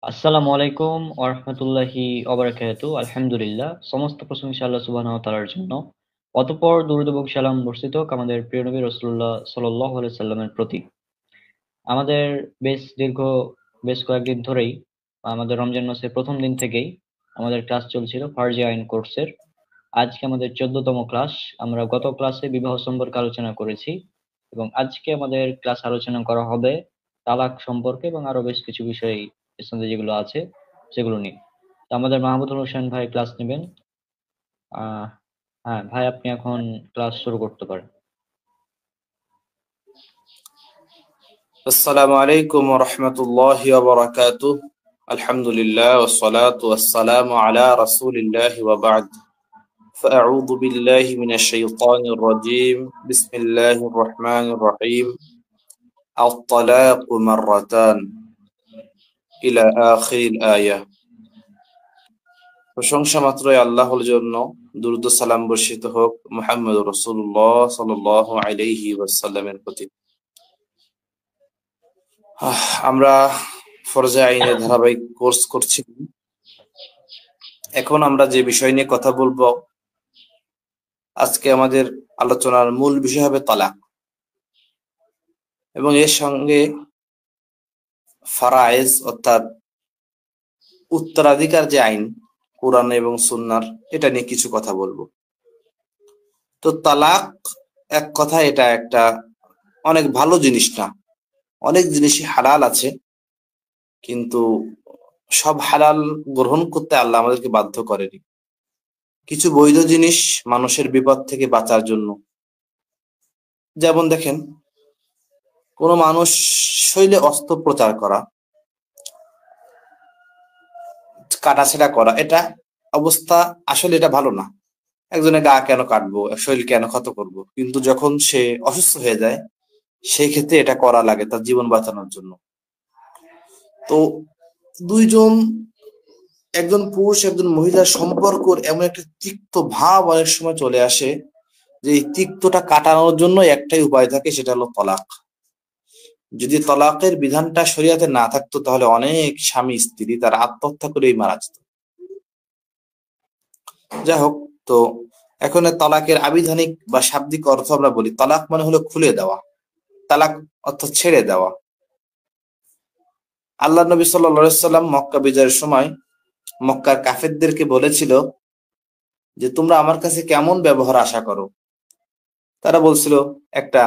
আসসালামু আলাইকুম ওয়া রাহমাতুল্লাহি ওয়া বারাকাতুহু। আলহামদুলিল্লাহ, সমস্ত প্রশংসা আল্লাহ সুবহানাহু ওয়া তাআলার জন্য। অতঃপর দরুদ এবং সালাম বর্ষিত হোক আমাদের প্রিয় নবী রাসূলুল্লাহ সাল্লাল্লাহু আলাইহি সাল্লামের প্রতি। আমাদের বেশ কয়েকদিন ধরেই আমাদের রমজান মাসের প্রথম দিন থেকেই আমাদের ক্লাস চলছিল ফারজিয়া আইন কোর্সের। আজকে আমাদের 14তম ক্লাস। আমরা গত ক্লাসে বিবাহ সম্পর্কে আলোচনা করেছি এবং আজকে আমাদের ক্লাস আলোচনা করা হবে তালাক সম্পর্কে এবং আরো বেশ কিছু বিষয় এর সঙ্গে যেগুলো আছে সেগুলো নিয়ে। তো আমাদের মাহমুদুল হোসেন ভাই ক্লাস নেবেন। আহ হ্যাঁ ভাই, আপনি এখন ক্লাস শুরু করতে পারেন। السلام عليكم ورحمة الله وبركاته. الحمد لله والصلاة والسلام على رسول الله وبعد. فأعوذ بالله من الشيطان الرجيم. بسم الله الرحمن الرحيم. الطلاق مرتان إلى آخر الآية. প্রশংসা মাত্রই আল্লাহর জন্য, দুরূদ ও সালাম বর্ষিত হোক মুহাম্মদ রাসূলুল্লাহ সাল্লাল্লাহু আলাইহি ওয়াসাল্লামের প্রতি। আমরা ফরজে আইনের ধারাবাহিক কোর্স করছি। এখন আমরা যে বিষয় নিয়ে কথা বলবো, আজকে আমাদের আলোচনার মূল বিষয় হবে তালাক এবং এর সঙ্গে ফারায়েজ অর্থাৎ উত্তরাধিকার যে আইন কোরআন এবং সুন্নাহর, এটা নিয়ে কিছু কথা বলবো। তো তালাক এক কথা এটা একটা অনেক ভালো জিনিস না। অনেক জিনিসই হালাল আছে, কিন্তু সব হালাল গ্রহণ করতে আল্লাহ আমাদেরকে বাধ্য করেনি। কিছু বৈধ জিনিস মানুষের বিপদ থেকে বাঁচার জন্য, যেমন দেখেন, কোন মানুষ শৈলে অস্ত্রোপচার করা, কাটাছেঁড়া করা, এটা অবস্থা আসলে এটা ভালো না। একজনের গা কেন কাটবো, শরীর কেন ক্ষত করব, কিন্তু যখন সে অসুস্থ হয়ে যায় সেই ক্ষেত্রে এটা করা লাগে তার জীবন বাঁচানোর জন্য। তো দুইজন, একজন পুরুষ একজন মহিলার সম্পর্ক এমন একটা তিক্ত ভাব অনেক সময় চলে আসে যে এই তিক্তটা কাটানোর জন্য একটাই উপায় থাকে, সেটা হলো তলাক। যদি তলাকের বিধানটা শরীয়তে না থাকতো তাহলে অনেক স্বামী স্ত্রী তারা আত্মহত্যা করেই মারা যেত। যাই হোক, তো এখন তলাকের আবিধানিক বা শাব্দিক অর্থ আমরা বলি, তলাক মানে হলো খুলে দেওয়া, তালাক অর্থাৎ ছেড়ে দেওয়া। আল্লাহ নবী সাল্লাল্লাহু আলাইহি সাল্লাম মক্কা বিজয়ের সময় মক্কার কাফেরদেরকে বলেছিল যে তোমরা আমার কাছে কেমন ব্যবহার আশা করো। তারা বলছিল একটা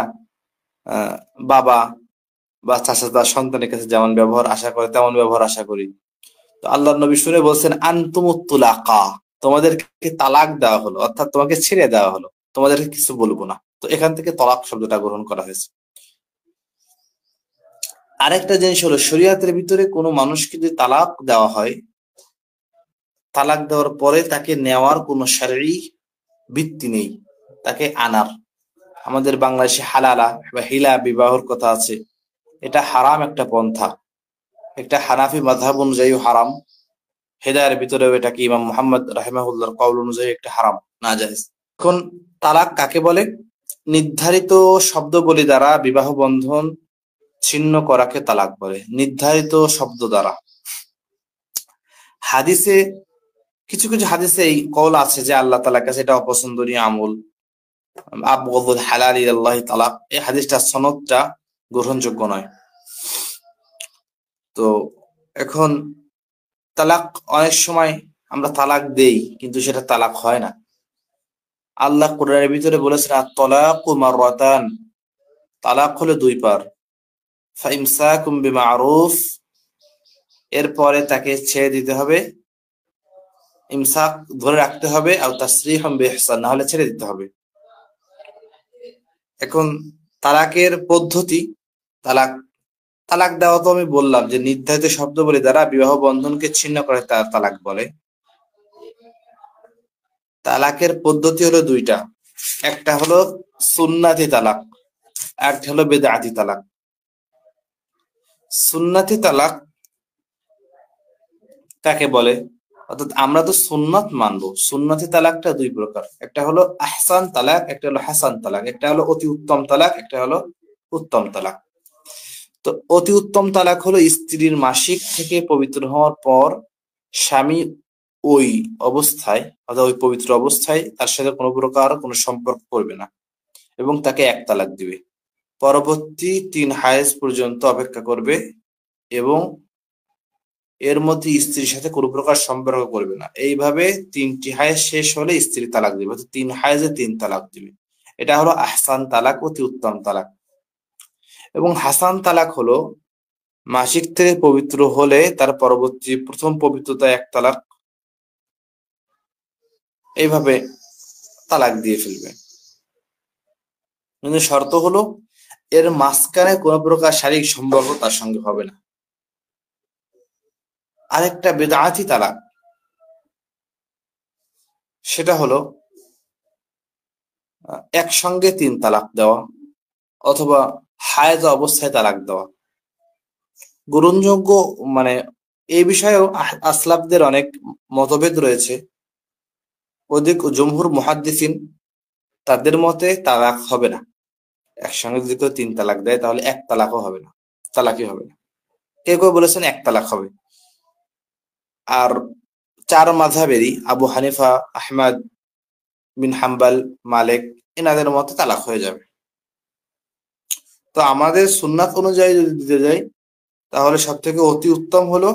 বাবা বা চাচা তার সন্তানের কাছে যেমন ব্যবহার আশা করে তেমন ব্যবহার আশা করি। তো আল্লাহ নবী শুনে বলছেন, আনতুমুত তুলাকা, তোমাদেরকে তালাক দেওয়া হলো, অর্থাৎ তোমাকে ছেড়ে দেওয়া হলো, তোমাদেরকে কিছু বলবো না। তো এখান থেকে তলাক শব্দটা গ্রহণ করা হয়েছে। আরেকটা জিনিস হলো, শরীয়তের ভিতরে কোনো মানুষকে যদি তালাক দেওয়া হয়, তালাক দেওয়ার পরে তাকে নেওয়ার কোনো শারঈ ভিত্তি নেই, তাকে আনার। আমাদের বাংলাদেশে হালালা বা হিলা বিবাহর কথা আছে, এটা হারাম একটা পন্থা, একটা হানাফি মাযহাব অনুযায়ী হারাম, হেদায়ের ভিতরেও এটাকে ইমাম মুহাম্মদ রাহিমাহুল্লাহর কওল অনুযায়ী একটা হারাম, নাজায়েজ। এখন তালাক কাকে বলে? নির্ধারিত শব্দবলী দ্বারা বিবাহ বন্ধন ছিন্ন করাকে তালাক বলে, নির্ধারিত শব্দ দ্বারা। হাদিসে কিছু কিছু হাদিসে এই কওল আছে যে আল্লাহ তাআলার কাছে এটা অপছন্দনীয় আমল, আবগাদুল হালাল ইলাল্লাহি তালাক। এই হাদিসটার সনদটা গ্রহণযোগ্য নয়। তো এখন তালাক, অনেক সময় আমরা তালাক দেই কিন্তু সেটা তালাক হয় না। আল্লাহ কোরআনের ভিতরে বলেছেন, আত-তালাকু মাররাতান, তালাক হলো দুই পার। ফাইমসাকুম বিমারুফ, এরপরে তাকে ছেড়ে দিতে হবে, ইমসাক ধরে রাখতে হবে, আও তাসরিহুম বিইহসান, না হলে ছেড়ে দিতে হবে। এখন তালাকের পদ্ধতি, তালাক তালাক দেওয়া তো আমি বললাম যে নির্ধারিত শব্দবলী দ্বারা বিবাহ বন্ধনকে ছিন্ন করে তালাক বলে। তালাকের পদ্ধতি হলো দুইটা, একটা হলো সুন্নাতি তালাক, একটা হলো বিদআতি তালাক। সুন্নাতি তালাক কাকে বলে? অর্থাৎ আমরা তো সুন্নাত মানবো। সুন্নাতি তালাকটা দুই প্রকার, একটা হলো আহসান তালাক, একটা হলো হাসান তালাক, একটা হলো অতি উত্তম তালাক, একটা হলো উত্তম তালাক। তো অতি উত্তম তালাক হলো স্ত্রীর মাসিক থেকে পবিত্র হওয়ার পর স্বামী ওই অবস্থায় অর্থাৎ ওই পবিত্র অবস্থায় তার সাথে কোনো প্রকার কোনো সম্পর্ক করবে না এবং তাকে এক তালাক দিবে, পরবর্তী 3 হায়েজ পর্যন্ত অপেক্ষা করবে এবং এর মধ্যে স্ত্রীর সাথে কোনো প্রকার সম্পর্ক করবে না। এইভাবে 3টি হায়েজ শেষ হলে স্ত্রী তালাক দিবে, 3 হায়েজে 3 তালাক দিবে। এটা হলো আহসান তালাক, অতি উত্তম তালাক। এবং হাসান তালাক হলো মাসিক থেকে পবিত্র হলে তার পরবর্তী প্রথম পবিত্রতা 1 তালাক, এইভাবে তালাক দিয়ে ফেলবে। কিন্তু শর্ত হলো এর মাঝখানে কোন প্রকার শারীরিক সম্পর্ক তার সঙ্গে হবে না। আরেকটা বেদাতি তালাক, সেটা হলো একসঙ্গে 3 তালাক দেওয়া অথবা হায়েজ অবস্থায় তালাক দেওয়া। গ্রহণযোগ্য মানে এই বিষয়েও আসলাফদের অনেক মতভেদ রয়েছে। অধিক জমহুর মুহাদ্দিসিন তাদের মতে তালাক হবে না, একসঙ্গে যদি কেউ 3 তালাক দেয় তাহলে 1 তালাকও হবে না, তালাকই হবে না। কেউ কেউ বলেছেন 1 তালাক হবে। আর 4 মাযহাবেরই আবু হানিফা, আহমদ বিন হাম্বল, মালিক এনাদের মতে তালাক হয়ে যাবে। তো আমাদের সুন্নাত অনুযায়ী যদি দিতে যাই তাহলে সব থেকে অতি উত্তম হলো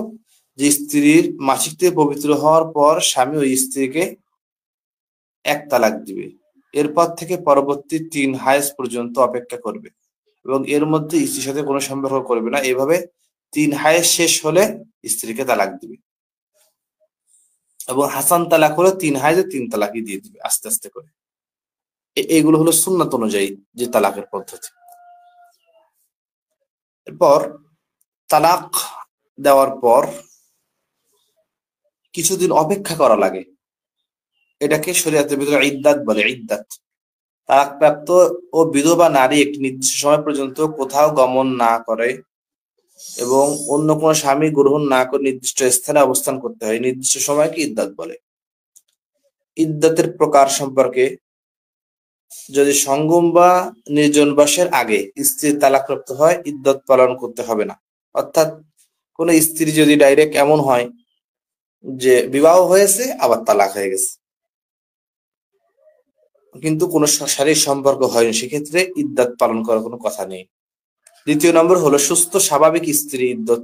যে স্ত্রীর মাসিক থেকে পবিত্র হওয়ার পর স্বামী ওই স্ত্রীকে 1 তালাক দিবে, এরপর থেকে পরবর্তী 3 হায়েজ পর্যন্ত অপেক্ষা করবে এবং এর মধ্যে স্ত্রীর সাথে কোনো সম্পর্ক করবে না। এইভাবে 3 হায়েজ শেষ হলে স্ত্রীকে তালাক দিবে। এবং হাসান তালাক হলো 3 হায়েজে 3 তালাকই দিয়ে দিবে আস্তে আস্তে করে। এইগুলো হলো সুন্নাত অনুযায়ী যে তালাকের পদ্ধতি। এরপর তালাক দেওয়ার পর কিছুদিন অপেক্ষা করা লাগে, এটাকে শরীয়তের ভিতরে ইদ্দাত বলে। ইদ্দাত, তালাকপ্রাপ্ত ও বিধবা নারী একটি নির্দিষ্ট সময় পর্যন্ত কোথাও গমন না করে এবং অন্য কোনো স্বামী গ্রহণ না করে নির্দিষ্ট স্থানে অবস্থান করতে হয়, নির্দিষ্ট সময়কে ইদ্দাত বলে। ইদ্দাতের প্রকার সম্পর্কে, যদি সঙ্গম বা নির্জনবাসের আগে স্ত্রী তালাকপ্রাপ্ত হয় ইদ্দত পালন করতে হবে না। অর্থাৎ কোন স্ত্রী যদি ডাইরেক্ট এমন হয় যে বিবাহ হয়েছে আবার তালাক হয়ে গেছে কিন্তু কোনো শারীরিক সম্পর্ক হয়নি, সেক্ষেত্রে ইদ্দত পালন করার কোনো কথা নেই। দ্বিতীয় নম্বর হলো সুস্থ স্বাভাবিক স্ত্রী ইদ্দত।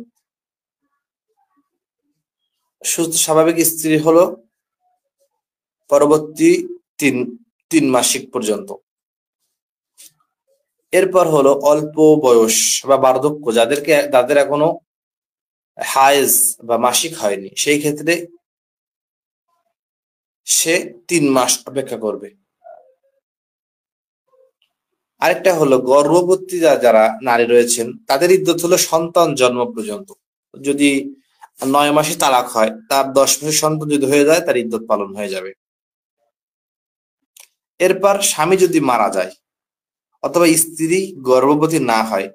সুস্থ স্বাভাবিক স্ত্রী হলো পরবর্তী তিন মাসিক পর্যন্ত। এরপর হলো অল্প বয়স বা বার্ধক্য, যাদের এখনো হায়েজ বা মাসিক হয়নি, সেই ক্ষেত্রে সে 3 মাস অপেক্ষা করবে। আরেকটা হলো গর্ভবতী যারা নারী রয়েছেন তাদের ইদ্দত হলো সন্তান জন্ম পর্যন্ত। যদি 9 মাসে তালাক হয়, তার 10 মাসের সন্তান যদি হয়ে যায় তার ইদ্দত পালন হয়ে যাবে। এরপর স্বামী যদি মারা যায় অথবা স্ত্রী গর্ভবতী না হয়,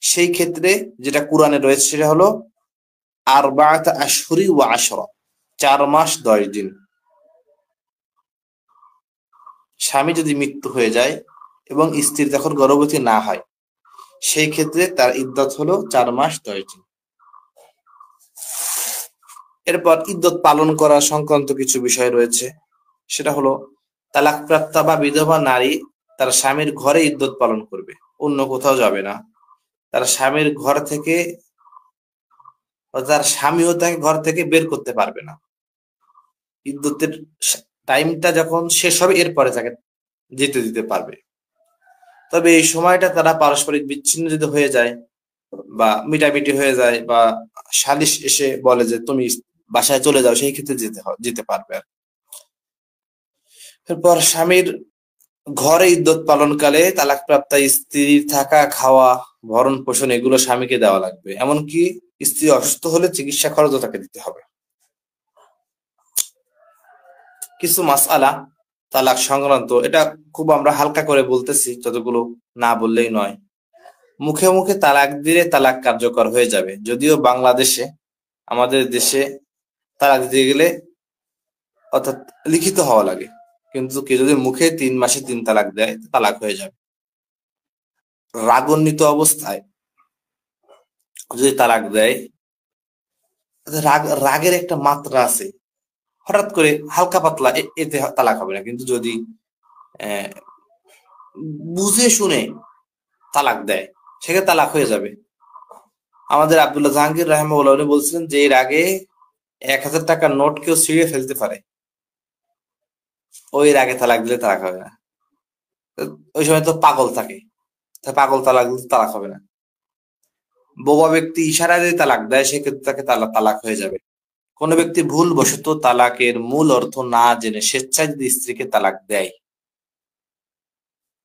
সেই ক্ষেত্রে যেটা কোরআনে রয়েছে সেটা হলো আরবাআত আশহুরি ওয়া আশরা, 4 মাস 10 দিন। স্বামী যদি মৃত্যু হয়ে যায় এবং স্ত্রী যখন গর্ভবতী না হয়, সেই ক্ষেত্রে তার ইদ্দত হলো 4 মাস 10 দিন। এরপর ইদ্দত পালন করা সংক্রান্ত কিছু বিষয় রয়েছে, সেটা হলো তালাকপ্রাপ্তা বা বিধবা নারী তার স্বামীর ঘরে ইদ্দত পালন করবে, অন্য কোথাও যাবে না। তার স্বামীর ঘর থেকে, তার স্বামীও তাকে ঘর থেকে বের করতে পারবে না। ইদ্দতের টাইমটা যখন শেষ হবে এরপরে তাকে যেতে দিতে পারবে। তবে এই সময়টা তারা পারস্পরিক বিচ্ছিন্ন যদি হয়ে যায় বা মিটামিটি হয়ে যায় বা সালিশ এসে বলে যে তুমি বাসায় চলে যাও, সেই ক্ষেত্রে যেতে পারবে। এরপর স্বামীর ঘরে ইদ্দত পালনকালে তালাকপ্রাপ্ত স্ত্রীর থাকা, খাওয়া, ভরণ পোষণ এগুলো স্বামীকে দেওয়া লাগবে। এমনকি স্ত্রী অসুস্থ হলে চিকিৎসা খরচও তাকে দিতে হবে। কিছু মাসআলা তালাক সংক্রান্ত, এটা খুব আমরা হালকা করে বলতেছি, যতগুলো না বললেই নয়। মুখে মুখে তালাক দিলে তালাক কার্যকর হয়ে যাবে, যদিও বাংলাদেশে, আমাদের দেশে তালাক দিতে গেলে অর্থাৎ লিখিত হওয়া লাগে, কিন্তু কেউ যদি মুখে 3 মাসে 3 তালাক দেয় তালাক হয়ে যাবে। রাগান্বিত অবস্থায় যদি তালাক দেয়, রাগের একটা মাত্রা আছে, হঠাৎ করে হালকা পাতলা এতে তালাক হবে না। কিন্তু যদি বুঝে শুনে তালাক দেয়, সেক্ষেত্রে তালাক হয়ে যাবে। আমাদের আব্দুল্লাহ জাহাঙ্গীর রাহিমাহুল্লাহ উনি বলছিলেন যে এর আগে 1000 টাকার নোট কেউ ছিঁড়ে ফেলতে পারে, ওই আগে তালাক দিলে তালাক হবে না। ওই সময় তো পাগল থাকে, পাগল তালাক দিলে তালাক হবে না। বোবা ব্যক্তি ইশারা দিয়ে তালাক দেয়, সেক্ষেত্রে তাকে তালাক হয়ে যাবে। কোন ব্যক্তি ভুলবশত তালাকের মূল অর্থ না জেনে স্বেচ্ছায় যদি স্ত্রীকে তালাক দেয়,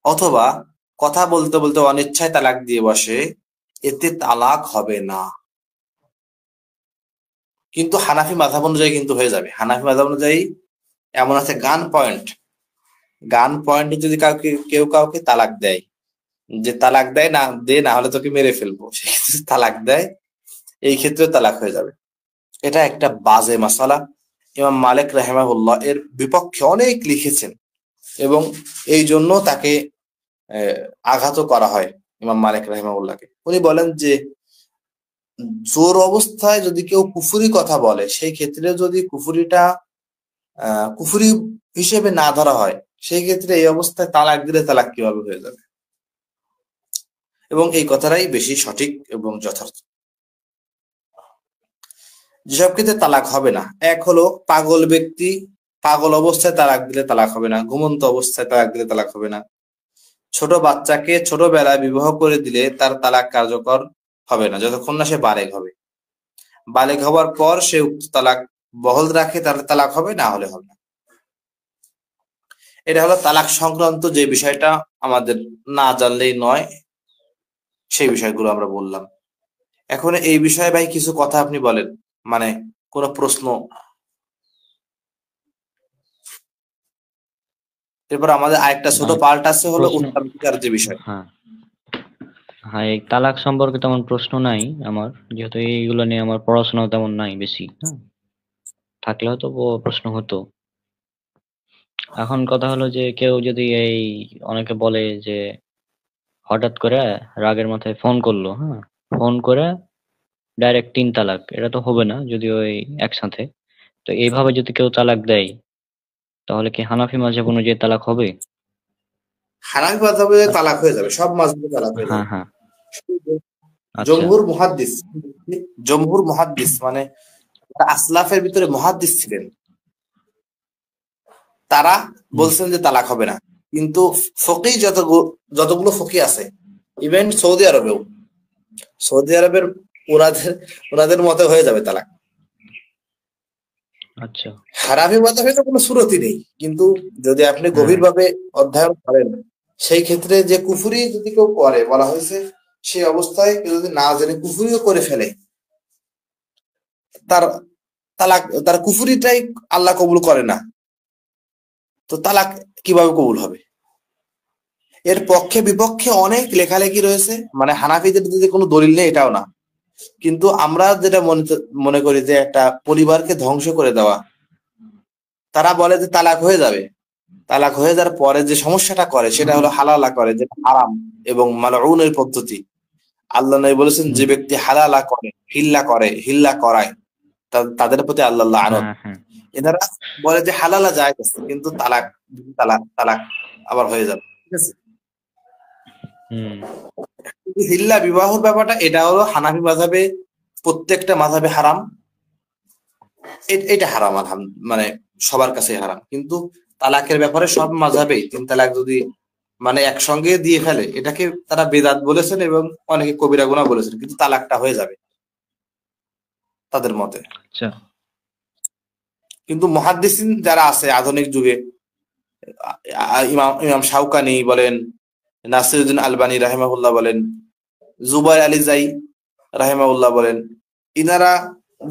অথবা কথা বলতে বলতে অনিচ্ছায় তালাক দিয়ে বসে, এতে তালাক হবে না। কিন্তু হানাফি মাযহাব অনুযায়ী কিন্তু হয়ে যাবে। হানাফি মাযহাব অনুযায়ী এমন আছে গান পয়েন্টে যদি কেউ কাউকে তালাক দেয়, যে তালাক দেয় না দে, না হলে তোকে মেরে ফেলবো, সেক্ষেত্রে তালাক দেয়, এই ক্ষেত্রে তালাক হয়ে যাবে। এটা একটা বাজে মাসালা। ইমাম মালিক রাহিমাহুল্লাহ এর বিপক্ষে অনেক লিখেছেন এবং এই জন্য তাকে আঘাত করা হয় ইমাম মালিক রাহিমাহুল্লাহকে। উনি বলেন যে জোর অবস্থায় যদি কেউ কুফরি কথা বলে, সেই ক্ষেত্রে যদি কুফরিটা কুফরি হিসেবে না ধরা হয়, সেই ক্ষেত্রে এই অবস্থায় তালাক দিলে তালাক কিভাবে হয়ে যাবে? এবং এই কথাটাই বেশি সঠিক এবং যথার্থ। যেসব ক্ষেত্রে তালাক হবে না, এক হলো পাগল ব্যক্তি, পাগল অবস্থায় তালাক দিলে তালাক হবে না। ঘুমন্ত অবস্থায় তালাক দিলে তালাক হবে না। ছোট বাচ্চাকে ছোটবেলায় বিবাহ করে দিলে তার তালাক কার্যকর হবে না যতক্ষণ না সে বালেগ হবে। বালেগ হওয়ার পর সে উক্ত তালাক বহাল রাখে, তাহলে তালাক হবে, না হলে হবে না। এটা হলো তালাক সংক্রান্ত যে বিষয়টা আমাদের না জানলেই নয়, সেই বিষয়গুলো আমরা বললাম। এখন এই বিষয়ে ভাই কিছু কথা আপনি বলেন, মানে কোন প্রশ্ন। এরপর আমাদের আরেকটা ছোট পার্ট আছে, হলো উত্তরাধিকার যে বিষয়। হ্যাঁ হ্যাঁ, এই তালাক সম্পর্কে তেমন প্রশ্ন নাই আমার, যেহেতু এইগুলো নিয়ে আমার পড়াশোনা তেমন নাই বেশি। হ্যাঁ, থাকলে হয়তো প্রশ্ন হতো। এখন কথা হলো যে কেউ যদি অনেকে বলে যে হঠাৎ করে রাগের মাথায় ফোন করলো, হ্যাঁ, ফোন করে ডাইরেক্ট 3 তালাক, এটা তো হবে না যদি ওই একসাথে। তো এইভাবে যদি কেউ তালাক দেয়, তাহলে কি হানাফি মাযহাব অনুযায়ী তালাক হবে? হানাফি মাযহাবে তালাক হয়ে যাবে, সব মাযহাবে তালাক হয়ে হ্যাঁ যাবে। হ্যাঁ, আচ্ছা। জমহুর মুহাদ্দিস মানে আসলাফের ভিতরে মুহাদ্দিস ছিলেন, তারা বলছেন যে তালাক হবে না। কিন্তু ফকি যতগুলো ফকি আছে, ইভেন সৌদি আরবের ওনাদের মতে হয়ে যাবে তালাক। আচ্ছা। হানাফি মাযহাবে তো কোনো সুরতি নেই, কিন্তু যদি আপনি গভীরভাবে অধ্যয়ন করেন, সেই ক্ষেত্রে যে কুফরি যদি কেউ করে, বলা হয়েছে সেই অবস্থায় কেউ যদি না জেনে কুফরিও করে ফেলে, তার তার কুফরিটাই আল্লাহ কবুল করে না, তো তালাক কিভাবে কবুল হবে? এর পক্ষে বিপক্ষে অনেক লেখালেখি রয়েছে, মানে হানাফিদের যদি কোনো দলিল নেই এটাও না, কিন্তু আমরা যেটা মনে করি যে একটা পরিবারকে ধ্বংস করে দেওয়া, তারা বলে যে তালাক হয়ে যাবে। তালাক হয়ে যাওয়ার পরে যে সমস্যাটা করে সেটা হলো হালালা করে, যেটা হারাম এবং মালউনের পদ্ধতি। আল্লাহ নবী বলেছেন যে ব্যক্তি হালালা করে, হিল্লা করায়, তাদের প্রতি আল্লাহ লানত। এনারা বলে যে হালালা জায়েজ আছে, কিন্তু তালাক তালাক তালাক আবার হয়ে যাবে, ঠিক আছে। হিল্লা বিবাহর ব্যাপারটা, এটা হলো হানাফি মাযহাবে, প্রত্যেকটা মাযহাবে হারাম, এটা হারাম মানে সবার কাছে হারাম। কিন্তু তালাকের ব্যাপারে সব মাযহাবেই 3 তালাক যদি মানে একসঙ্গে দিয়ে ফেলে, এটাকে তারা বেদাত বলেছেন এবং অনেকে কবিরা গুনাহ বলেছেন, কিন্তু তালাকটা হয়ে যাবে তাদের মতে। কিন্তু মুহাদ্দিসিন যারা আছে আধুনিক যুগে, ইমাম শাওকানি বলেন, নাসিরউদ্দিন আলবানী রাহিমাহুল্লাহ বলেন, জুবাইর আলী জাই রাহিমাহুল্লাহ বলেন, ইনারা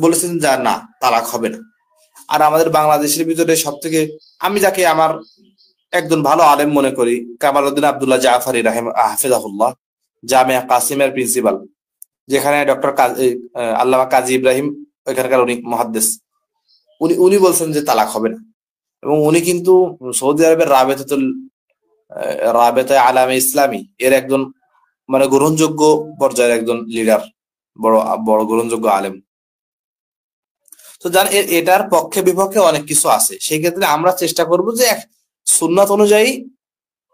বলেছেন যে না, তালাক হবে না। আর আমাদের বাংলাদেশের ভিতরে সবথেকে আমি যাকে আমার একজন ভালো আলেম মনে করি, কামালউদ্দিন আব্দুল্লাহ জাফরি হাফিজাহুল্লাহ, জামিয়া কাসিমের প্রিন্সিপাল, যেখানে ডক্টর আল্লামা কাজী ইব্রাহিম ওইখানকার উনি মুহাদ্দিস, উনি বলছেন যে তালাক হবে না। এবং উনি কিন্তু সৌদি আরবের রাবেতা আলামে ইসলামী এর একজন মানে গ্রহণযোগ্য পর্যায়ের একজন লিডার। বড় বড় গ্রহণযোগ্য আলেম। তো জান এটার পক্ষে বিপক্ষে অনেক কিছু আছে, সেই ক্ষেত্রে আমরা চেষ্টা করব যে সুন্নাত অনুযায়ী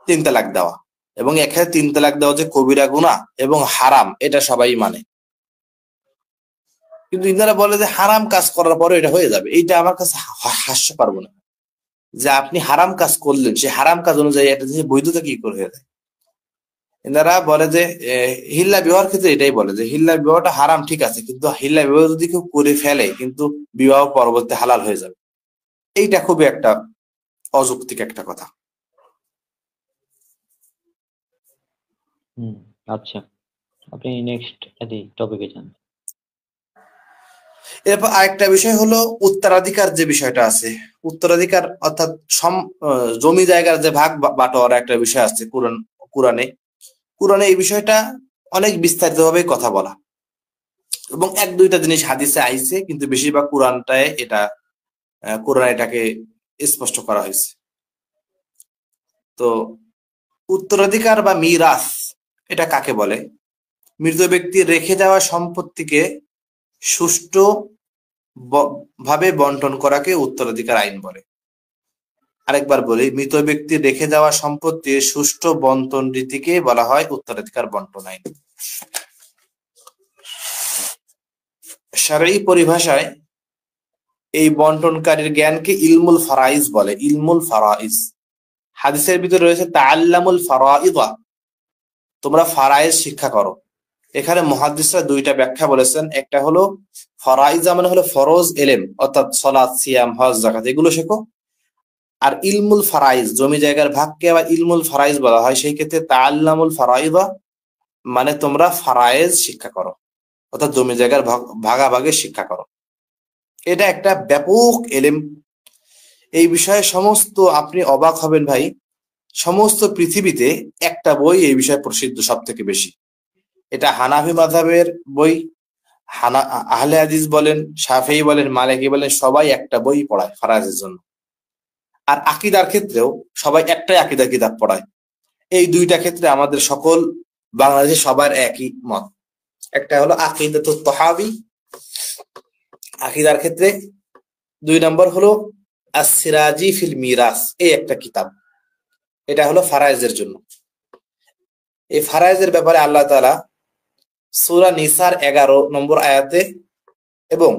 3 তালাক দেওয়া, এবং এখানে 3 তালাক দেওয়া যে কবিরা গুনাহ এবং হারাম এটা সবাই মানে। কিন্তু ইনারা বলে যে হারাম কাজ করার পরে এটা হয়ে যাবে, এইটা আমার কাছে হাস্যকর মনে হয় যে আপনি হারাম কাজ করলেন, সেই হারাম কাজ অনুযায়ী একটা জিনিস বৈধতা কি করে হয়ে যায়। এনারা বলে যে হিল্লা বিবাহের ক্ষেত্রে এটাই বলে যে হিল্লা বিবাহটা হারাম ঠিক আছে, কিন্তু হিল্লা বিবাহ যদি কেউ করে ফেলে কিন্তু বিবাহ পরবর্তী হালাল হয়ে যাবে। এইটা খুবই একটা অযৌক্তিক একটা কথা। আচ্ছা, আপনি নেক্সট টপিকে যান। এরপর আরেকটা বিষয় হলো উত্তরাধিকার যে বিষয়টা আছে, উত্তরাধিকার অর্থাৎ জমি জায়গার যে ভাগ বাটোয়ারা একটা বিষয় আছে কোরআনে কোরআনে এই বিষয়টা অনেক বিস্তারিত ভাবে কথা বলা, এবং 1-2টা জিনিস হাদিসে আইছে, কিন্তু বেশিরভাগ কোরআনটায় কোরআনে এটাকে স্পষ্ট করা হয়েছে। তো উত্তরাধিকার বা মিরাস এটা কাকে বলে? মৃত ব্যক্তি রেখে যাওয়া সম্পত্তিকে সুষ্ঠু ভাবে বন্টন করাকে উত্তরাধিকার আইন বলে। আরেকবার বলি, মৃত ব্যক্তি রেখে যাওয়া সম্পত্তির সুষ্ঠু বন্টন রীতিকে বলা হয় উত্তরাধিকার বন্টন আইন। শারঈ পরিভাষায় এই বন্টনকারীর জ্ঞানকে ইলমুল ফারাইজ বলে। ইলমুল ফারাইজ, হাদিসের ভিতরে রয়েছে তাআল্লামুল ফারাইদা, তোমরা ফারাইজ শিক্ষা করো। এখানে মুহাদ্দিসরা 2টা ব্যাখ্যা বলেছেন। একটা হলো ফারাইজা মানে হলো ফরজ এলেম, অর্থাৎ সালাত, সিয়াম, হজ, যাকাত এগুলো শেখো। আর ইলমুল ফারাইজ, জমি জায়গার ভাগকে আবার ইলমুল ফারাইজ বলা হয়। সেই ক্ষেত্রে তাআল্লামুল ফারাইদা মানে তোমরা ফারাইজ শিক্ষা করো, অর্থাৎ জমি জায়গার ভাগাভাগি শিক্ষা করো। এটা একটা ব্যাপক এলেম। এই বিষয়ে সমস্ত, আপনি অবাক হবেন ভাই, সমস্ত পৃথিবীতে একটা বই এই বিষয়ে প্রসিদ্ধ সব থেকে বেশি। এটা হানাফি মাযহাবের বই। আহলে হাদিস বলেন, শাফিঈ বলেন, মালিকি বলেন, সবাই একটা বই পড়ায় ফারাজের জন্য। আর আকীদার ক্ষেত্রেও সবাই একটাই আকীদার কিতাব পড়ায়। এই 2টা ক্ষেত্রে আমাদের সকল বাংলাদেশে সবার একই মত। একটা হলো আকীদাতুত তাহাবী আকীদার ক্ষেত্রে, 2 নম্বর হলো আস-সিরাজি ফিল মিরাস, এই একটা কিতাব। এটা হলো ফারায়েজের জন্য। এই ফারায়েজের ব্যাপারে আল্লাহ তাআলা সূরা নিসার 11 নম্বর আয়াতে এবং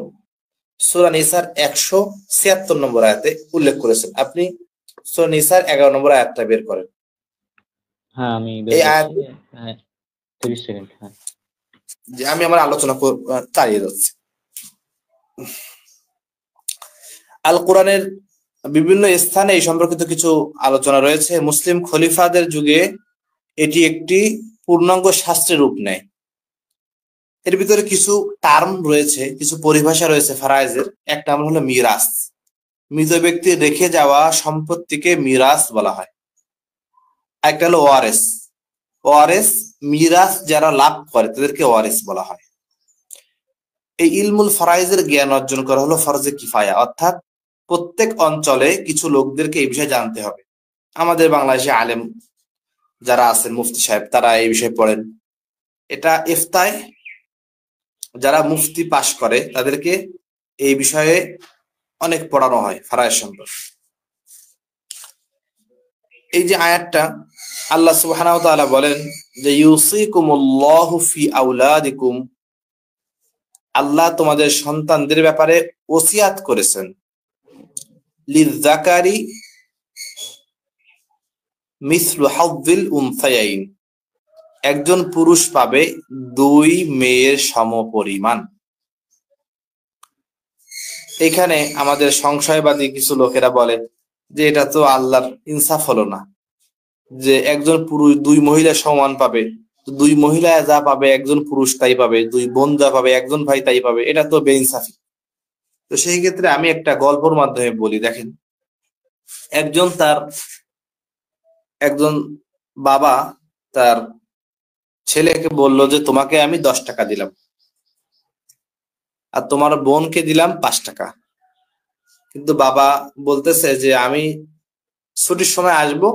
সূরা নিসার 176 নম্বর আয়াতে উল্লেখ করেছেন। আপনি সূরা নিসার 11 নম্বর আয়াতটা বের করেন। হ্যাঁ, আমি বের এই আয়াত, করছি। হ্যাঁ, 30 সেকেন্ড। হ্যাঁ, যে আমি আমার আলোচনা চালিয়ে যাচ্ছি। আল কোরআনের বিভিন্ন স্থানে এই সম্পর্কিত কিছু আলোচনা রয়েছে। মুসলিম খলিফাদের যুগে এটি একটি পূর্ণাঙ্গ শাস্ত্রের রূপ নেয়। এর ভিতরে কিছু টার্ম রয়েছে, কিছু পরিভাষা রয়েছে ফারায়েজের। একটা নাম হলো মিরাস, মৃত ব্যক্তি রেখে যাওয়া সম্পত্তিকে মিরাস বলা হয়। একটা হলো ওয়ারেস, ওয়ারেস মিরাস যারা লাভ করে তাদেরকে ওয়ারেস বলা হয়। এই ইলমুল ফারায়েজের জ্ঞান অর্জন করা হলো ফরজে কিফায়া, অর্থাৎ প্রত্যেক অঞ্চলে কিছু লোকদেরকে এই বিষয়ে জানতে হবে। আমাদের বাংলাদেশে আলেম যারা আছেন, মুফতি সাহেব, তারা এই বিষয়ে পড়েন। এটা ইফতায় যারা মুফতি পাশ করে তাদেরকে এই বিষয়ে অনেক পড়ানো হয় ফারায়েজ সম্পর্কে। এই যে আয়াতটা, আল্লাহ সুবহানাহু ওয়া তাআলা বলেন যে ইউসিকুমুল্লাহু ফি আওলাদিকুম, আল্লাহ তোমাদের সন্তানদের ব্যাপারে ওসিয়াত করেছেন। লিযযাকারি মিসলু হাযযিল উনসায়াইন, একজন পুরুষ পাবে 2 মেয়ের সমপরিমাণ। এখানে আমাদের সংশয়বাদী কিছু লোকেরা বলে যে এটা তো আল্লাহর ইনসাফ হলো না, যে একজন পুরুষ 2 মহিলা সমান পাবে, 2 মহিলা যা পাবে একজন পুরুষ তাই পাবে, 2 বোন যা পাবে একজন ভাই তাই পাবে, এটা তো বেইনসাফি। তো সেই ক্ষেত্রে আমি একটা গল্পের মাধ্যমে বলি। দেখেন, একজন বাবা তার ছেলেকে বলল যে তোমাকে আমি 10 টাকা দিলাম আর তোমার বোনকে দিলাম 5 টাকা। কিন্তু বাবা বলতেছে যে আমি ছুটির সময় আসবো,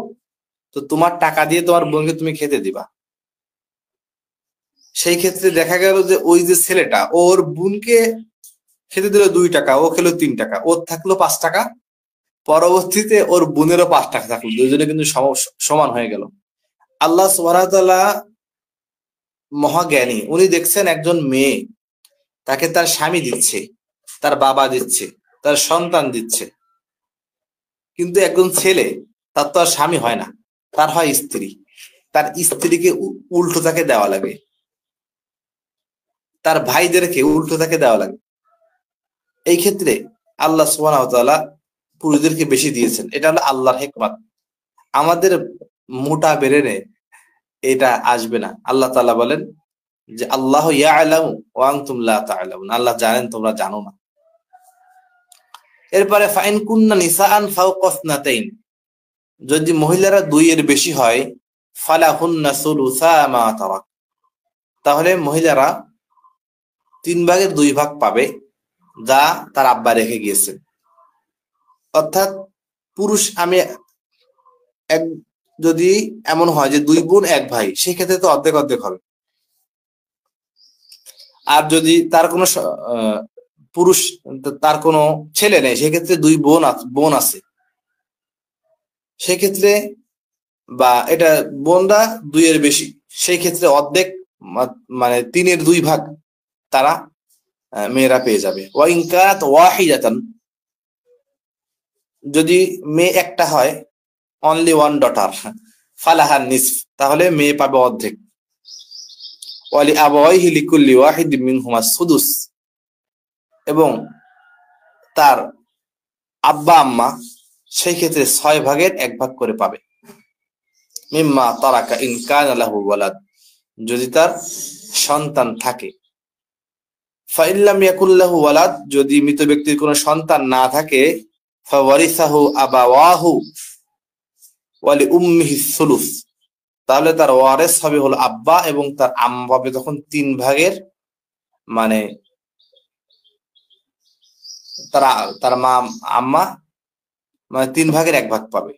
তো তোমার টাকা দিয়ে তোমার বোনকে তুমি খেতে দিবা। সেই ক্ষেত্রে দেখা গেল যে ওই যে ছেলেটা ওর বোনকে খেতে দিল 2 টাকা, ও খেলো 3 টাকা, ওর থাকলো 5 টাকা, পরবর্তীতে ওর বোনেরও 5 টাকা থাকলো, দুজনে কিন্তু সমান হয়ে গেল। আল্লাহ সুবহানাহু ওয়া তাআলা মহাজ্ঞানী, উনি দেখছেন একজন মেয়ে, তাকে তার স্বামী দিচ্ছে, তার বাবা দিচ্ছে, তার সন্তান দিচ্ছে, কিন্তু একজন ছেলে, তার তো আর স্বামী হয় না, তার হয় স্ত্রী, তার স্ত্রীকে উল্টো তাকে দেওয়া লাগে, তার ভাইদেরকে উল্টো তাকে দেওয়া লাগে। এই ক্ষেত্রে আল্লাহ সুবহানাহু ওয়া তাআলা পুরুষদেরকে বেশি দিয়েছেন, এটা হলো আল্লাহর হিকমত। আমাদের মোটা বেরেনে এটা আসবে না। আল্লাহ তাআলা বলেন যে আল্লাহু ইয়ালামু ওয়া আনতুম লা তা'লামুন, আল্লাহ জানেন তোমরা জানো না। এরপরে ফাইন কুন্না নিসাআন ফাওকা ইসনাতাইন, যদি মহিলারা 2 এর বেশি হয়, ফালাহুন্না সুলুসা মা তারাক, তাহলে মহিলারা 3 ভাগের 2 ভাগ পাবে যা তার আব্বা রেখে গিয়েছেন। অর্থাৎ পুরুষ আমি এক, যদি এমন হয় যে 2 বোন 1 ভাই, সেই ক্ষেত্রে তো অর্ধেক অর্ধেক হবে। আর যদি তার কোনো পুরুষ, তার কোনো ছেলে নেই, সেক্ষেত্রে 2 বোন আছে, সেক্ষেত্রে বা এটা বোনরা 2 এর বেশি, সেই ক্ষেত্রে অর্ধেক মানে 3 এর 2 ভাগ তারা মেয়েরা পেয়ে যাবে। ওয়া ইন কানাত ওয়াহিদাতান, যদি মেয়ে একটা হয়, অনলি 1 ডটার, ফালাহান নিসফ, তাহলে মেয়ে পাবে অর্ধেক। ওয়ালি আবাওয়াইহি লিকুল্লি ওয়াহিদিন মিনহুমা সুদুস, এবং তার আব্বা আম্মা সেই ক্ষেত্রে 6 ভাগের 1 ভাগ করে পাবে। মিম্মা তারাকা ইন কানা লাহু ওয়ালাদ, যদি তার সন্তান থাকে। ফাইন লাম ইয়াকুল লাহু ওয়ালাদ, যদি মৃত ব্যক্তির কোনো সন্তান না থাকে, ফাওয়ারিসাহু আবাওয়াহু ওয়ালি উম্মিহি সুলুস, তাহলে তার ওয়ারিস হবে হলো আব্বা, এবং তার আম্মা পাবে তখন 3 ভাগের, মানে তার মা আম্মা মানে 3 ভাগের 1 ভাগ পাবে।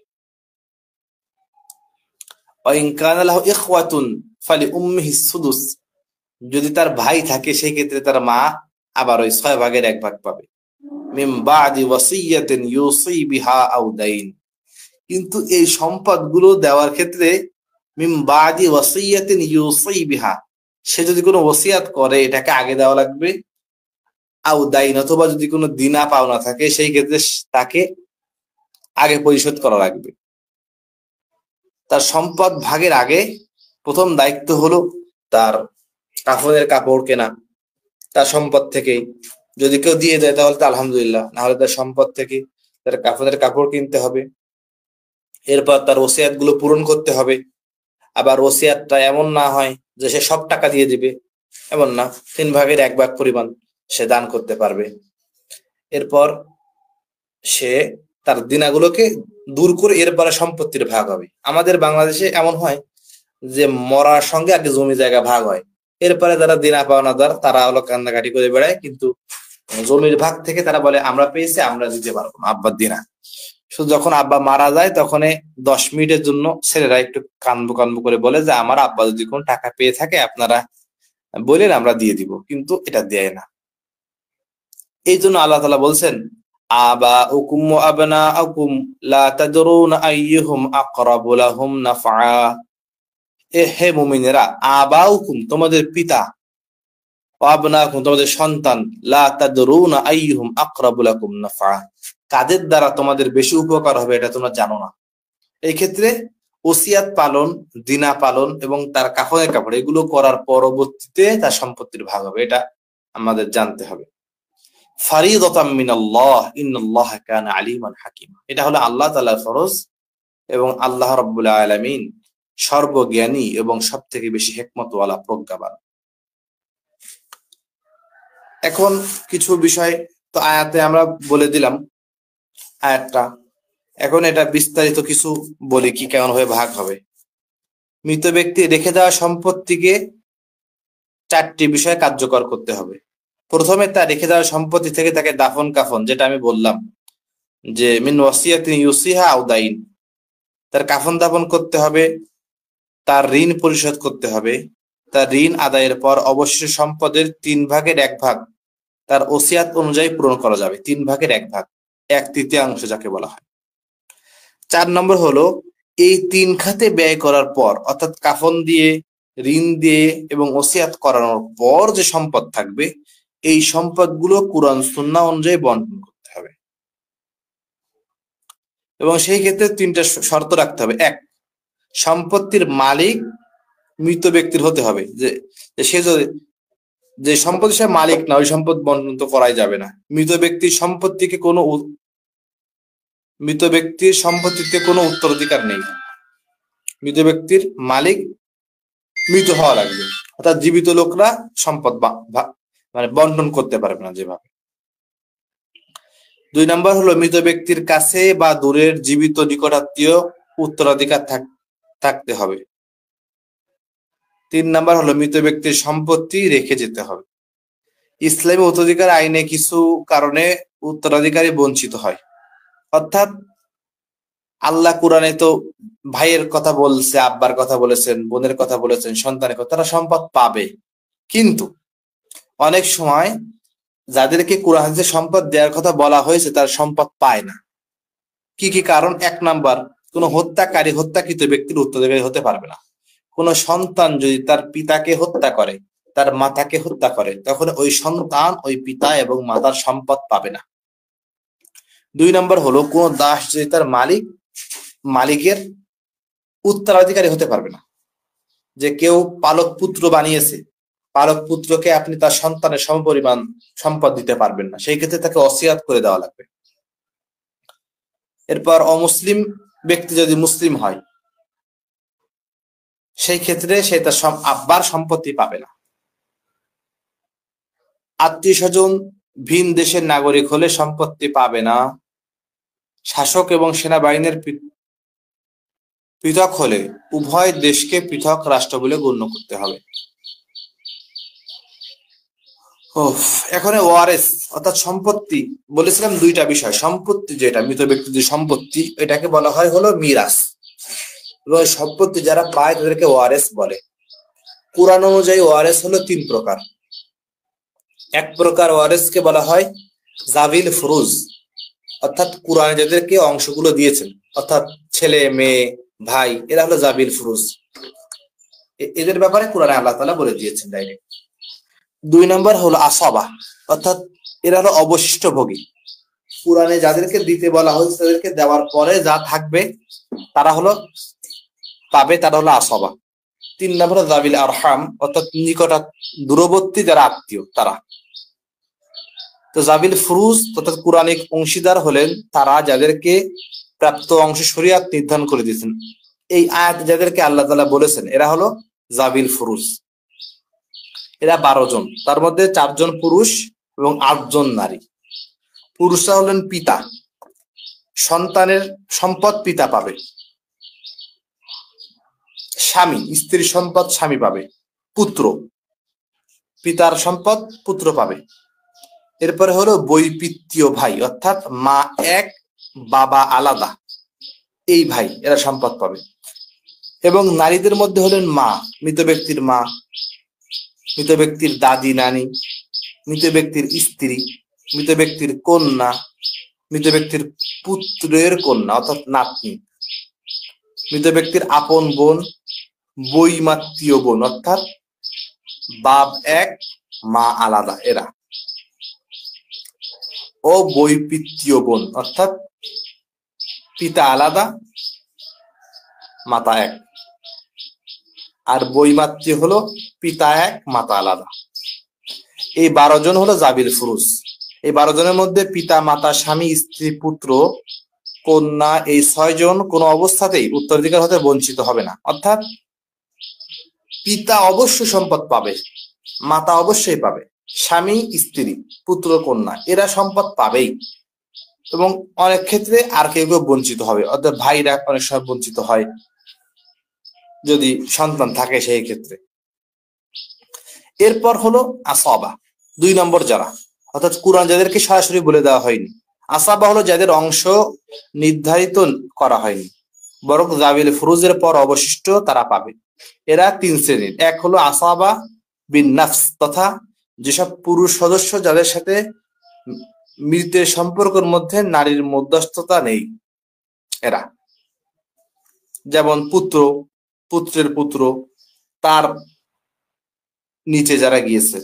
ওয়াইন কানা লাহু ইখওয়াতুন ফালি উম্মিহি সুদুস, যদি তার ভাই থাকে সেই ক্ষেত্রে তার মা আবার ওই 6 ভাগের 1 ভাগ পাবে। মিন বাদি ওয়াসিয়াতিন ইউসি বিহা আও দাইন, কিন্তু এই সম্পদগুলো দেওয়ার ক্ষেত্রে মিন বাদি ওয়াসিয়াতিন ইউসি বিহা, সে যদি কোনো ওসিয়াত করে এটাকে আগে দেওয়া লাগবে, আও দাইন, অথবা যদি কোনো দিনা পাওনা থাকে সেই ক্ষেত্রে তাকে আগে পরিশোধ করা লাগবে। তার সম্পদ ভাগের আগে প্রথম দায়িত্ব হলো তার কাফনের কাপড় কেনা, তার সম্পদ থেকে। যদি কেউ দিয়ে দেয় তাহলে তো আলহামদুলিল্লাহ, না হলে তার সম্পদ থেকে তার কাফনের কাপড় কিনতে হবে। এরপর তার ওসিয়াত গুলো পূরণ করতে হবে। আবার ওসিয়াতটা এমন না হয় যে সে সব টাকা দিয়ে দিবে, এমন না, 3 ভাগের 1 ভাগ পরিমাণ সে দান করতে পারবে। এরপর সে তার দিনাগুলোকে দূর করে এরপরে সম্পত্তির ভাগ হবে। আমাদের বাংলাদেশে এমন হয় যে মরার সঙ্গে আগে জমি জায়গা ভাগ হয়, এরপরে যারা দিনা পাওনাদার তারা হলো কান্নাকাটি করে বেড়ায়, কিন্তু জমির ভাগ থেকে তারা বলে আমরা পেয়েছি, আমরা দিতে পারবো না আব্বার দিনা। শুধু যখন আব্বা মারা যায় তখন 10 মিনিটের জন্য ছেলেরা একটু কানবো কানবো করে বলে যে আমার আব্বা যদি কোনো টাকা পেয়ে থাকে আপনারা বলেন, আমরা দিয়ে দিব, কিন্তু এটা দেয় না। এই জন্য আল্লাহ তাআলা বলছেন আবাউকুম ওয়া আবনাউকুম লা তাদরুনা আইয়ুহুম আকরাবু লাহুম নাফআ, হে মুমিনেরা, আবাউকুম তোমাদের পিতা, ওয়া আবনাউকুম তোমাদের সন্তান, লা তাদরুনা আইয়ুহুম আকরাবু লাকুম নাফআ, কাদের দ্বারা তোমাদের বেশি উপকার হবে এটা তোমরা জানো না। এই ক্ষেত্রে ওসিয়াত পালন, দিনা পালন এবং তার কাফনের কাপড় এগুলো করার পরবর্তীতে তার সম্পত্তির ভাগ হবে, এটা আমাদের জানতে হবে। ফারিদাতাম মিনাল্লাহ ইন্নাল্লাহা কানা আলিমান হাকিমা, এটা হলো আল্লাহ তাআলার ফরজ, এবং আল্লাহ রাব্বুল আলামিন সর্বজ্ঞানী এবং সবথেকে বেশি হিকমতওয়ালা, প্রজ্ঞাবান। এখন কিছু বিষয় তো আয়াতে আমরা বলে দিলাম আয়াতটা, এখন এটা বিস্তারিত কিছু বলি কি কেমন ভাবে ভাগ হবে। মৃত ব্যক্তি রেখে দেওয়া সম্পত্তিকে 4টি বিষয় কার্যকর করতে হবে। প্রথমে তার রেখে দেওয়া সম্পত্তি থেকে তাকে দাফন কাফন, যেটা আমি বললাম যে মিন ওয়াসিয়াতিন ইউসিহা আও দাইন, তার কাফন দাফন করতে হবে, তার ঋণ পরিশোধ করতে হবে, তার ঋণ আদায়ের পর অবশিষ্ট সম্পদের 3/1 তার ওসিয়াত অনুযায়ী পূরণ করা যাবে। 3/1, 1/3 যাকে বলা হয়। 4 নম্বর হলো এই 3 খাতে ব্যয় করার পর, অর্থাৎ কাফন দিয়ে, ঋণ দিয়ে এবং ওসিয়াত করানোর পর যে সম্পদ থাকবে, এই সম্পদগুলো কুরআন সুন্নাহ অনুযায়ী বন্টন করতে হবে। এবং সেই ক্ষেত্রে 3টা শর্ত রাখতে হবে। 1, সম্পত্তির মালিক মৃত ব্যক্তির হতে হবে। সে যদি যে সম্পত্তি সে মালিক না, ওই সম্পদ বন্টন তো করাই যাবে না। মৃত ব্যক্তির সম্পত্তিতে কোনো উত্তরাধিকার নেই। মৃত ব্যক্তির মালিক মৃত হওয়া লাগবে, অর্থাৎ জীবিত লোকরা সম্পদ মানে বন্টন করতে পারবে না যেভাবে। 2 নম্বর হলো মৃত ব্যক্তির কাছে বা দূরের জীবিত নিকটাত্মীয় উত্তরাধিকার থাকতে হবে। 3 নম্বর হলো মৃত ব্যক্তির সম্পত্তি রেখে যেতে হবে। ইসলামী উত্তরাধিকার আইনে কিছু কারণে উত্তরাধিকারী বঞ্চিত হয়, অর্থাৎ আল্লাহ কোরআনে তো ভাইয়ের কথা বলছে, আব্বার কথা বলেছেন, বোনের কথা বলেছেন, সন্তানের কথা, তারা সম্পদ পাবে। কিন্তু অনেক সময় যাদেরকে কোরআন হাদিসে সম্পদ দেওয়ার কথা বলা হয়েছে তারা সম্পদ পায় না। কি কি কারণ? 1 নাম্বার, কোন হত্যাকৃত ব্যক্তির উত্তরাধিকারী হতে পারবে না। কোন সন্তান যদি তার পিতাকে হত্যা করে, তার মাতাকে হত্যা করে, তখন ওই সন্তান ওই পিতা এবং মাতার সম্পদ পাবে না। 2 নম্বর হলো কোন দাস যদি তার মালিকের উত্তরাধিকারী হতে পারবে না। যে কেউ পালক পুত্র বানিয়েছে, পালক পুত্রকে আপনি তার সন্তানের সমপরিমাণ সম্পদ দিতে পারবেন না, সেই ক্ষেত্রে তাকে ওসিয়াত করে দেওয়া লাগবে। এরপর অমুসলিম ব্যক্তি যদি মুসলিম হয়, সেই ক্ষেত্রে সে তার আব্বার সম্পত্তি পাবে না। আত্মীয় স্বজন ভিন দেশের নাগরিক হলে সম্পত্তি পাবে না। শাসক এবং সেনাবাহিনীর পৃথক হলে উভয় দেশকে পৃথক রাষ্ট্র বলে গণ্য করতে হবে। এখন ওয়ারেস অর্থাৎ সম্পত্তি বলেছিলাম 2টা বিষয়। সম্পত্তি যেটা মৃত ব্যক্তির যে সম্পত্তি, এটাকে বলা হয় হলো মিরাস, এবং সম্পত্তি যারা পায় তাদেরকে ওয়ারেস বলে। কুরআন অনুযায়ী ওয়ারেস হলো 3 প্রকার। 1 প্রকার ওয়ারেসকে বলা হয় জাবিল ফুরুজ, অর্থাৎ কুরআনে যাদেরকে অংশগুলো দিয়েছেন, অর্থাৎ ছেলে, মেয়ে, ভাই, এরা হলো জাবিল ফুরুজ। এদের ব্যাপারে কুরআনে আল্লাহ তাআলা বলে দিয়েছেন ডাইরেক্ট। 2 নম্বর হলো আসাবা, অর্থাৎ এরা হলো অবশিষ্ট ভোগী। কুরআনে যাদেরকে দিতে বলা হয়েছে তাদেরকে দেওয়ার পরে যা থাকবে তারা হলো পাবে, তারা হলো আসাবা। 3 নম্বর জাবিল আরহাম, অর্থাৎ দূরবর্তী যারা আত্মীয় তারা। তো জাবিল ফুরুজ অর্থাৎ কুরআনিক অংশীদার হলেন তারা যাদেরকে প্রাপ্ত অংশ শরীয়ত নির্ধারণ করে দিয়েছেন। এই আয়াত যাদেরকে আল্লাহ তাআলা বলেছেন এরা হলো জাবিল ফুরুজ। এরা 12 জন, তার মধ্যে 4 জন পুরুষ এবং 8 জন নারী। পুরুষরা হলেন পিতা, সন্তানের সম্পদ পিতা পাবে। স্বামী, স্ত্রীর সম্পদ স্বামী পাবে। পুত্র, পিতার সম্পদ পুত্র পাবে। এরপরে হলো বৈপিত্তীয় ভাই, অর্থাৎ মা এক বাবা আলাদা, এই ভাই, এরা সম্পদ পাবে। এবং নারীদের মধ্যে হলেন মা, মৃত ব্যক্তির মা, মৃত ব্যক্তির দাদি নানি, মৃত ব্যক্তির স্ত্রী, মৃত ব্যক্তির কন্যা, মৃত ব্যক্তির পুত্রের কন্যা অর্থাৎ নাতনি, মৃত ব্যক্তির আপন বোন, বৈমাত্রীয় বোন অর্থাৎ বাপ এক মা আলাদা এরা, ও বৈপিত্তীয় বোন অর্থাৎ পিতা আলাদা মাতা এক। আর বৈমাত্রী হলো পিতা এক মাতা আলাদা। এই 12 জন হলো জাবিল ফুরুজ। এই 12 জনের মধ্যে পিতা, মাতা, স্বামী, স্ত্রী, পুত্র, কন্যা, এই 6 জন কোনো অবস্থাতেই উত্তরাধিকার হতে বঞ্চিত হবে না। অর্থাৎ পিতা অবশ্য সম্পদ পাবে, মাতা অবশ্যই পাবে, স্বামী, স্ত্রী, পুত্র, কন্যা এরা সম্পদ পাবেই। এবং অনেক ক্ষেত্রে আর কেউ কেউ বঞ্চিত হবে, অর্থাৎ ভাইরা অনেক সময় বঞ্চিত হয় যদি সন্তান থাকে সেই ক্ষেত্রে। এরপর হলো আসাবা, 2 নম্বর যারা, অর্থাৎ কুরআন যাদেরকে সরাসরি বলে দেওয়া হয়নি। আসাবা হলো যাদের অংশ নির্ধারিত করা হয়নি। বরং জাবিল ফুরুজের পর অবশিষ্ট তারা পাবে। এরা তিন শ্রেণীর। এক হলো আসাবা বিন নাফস, তথা যেসব পুরুষ সদস্য যাদের সাথে মৃতের সম্পর্কের মধ্যে নারীর মধ্যস্থতা নেই, এরা যেমন পুত্র, পুত্রের পুত্র, তার নিচে যারা গিয়েছে,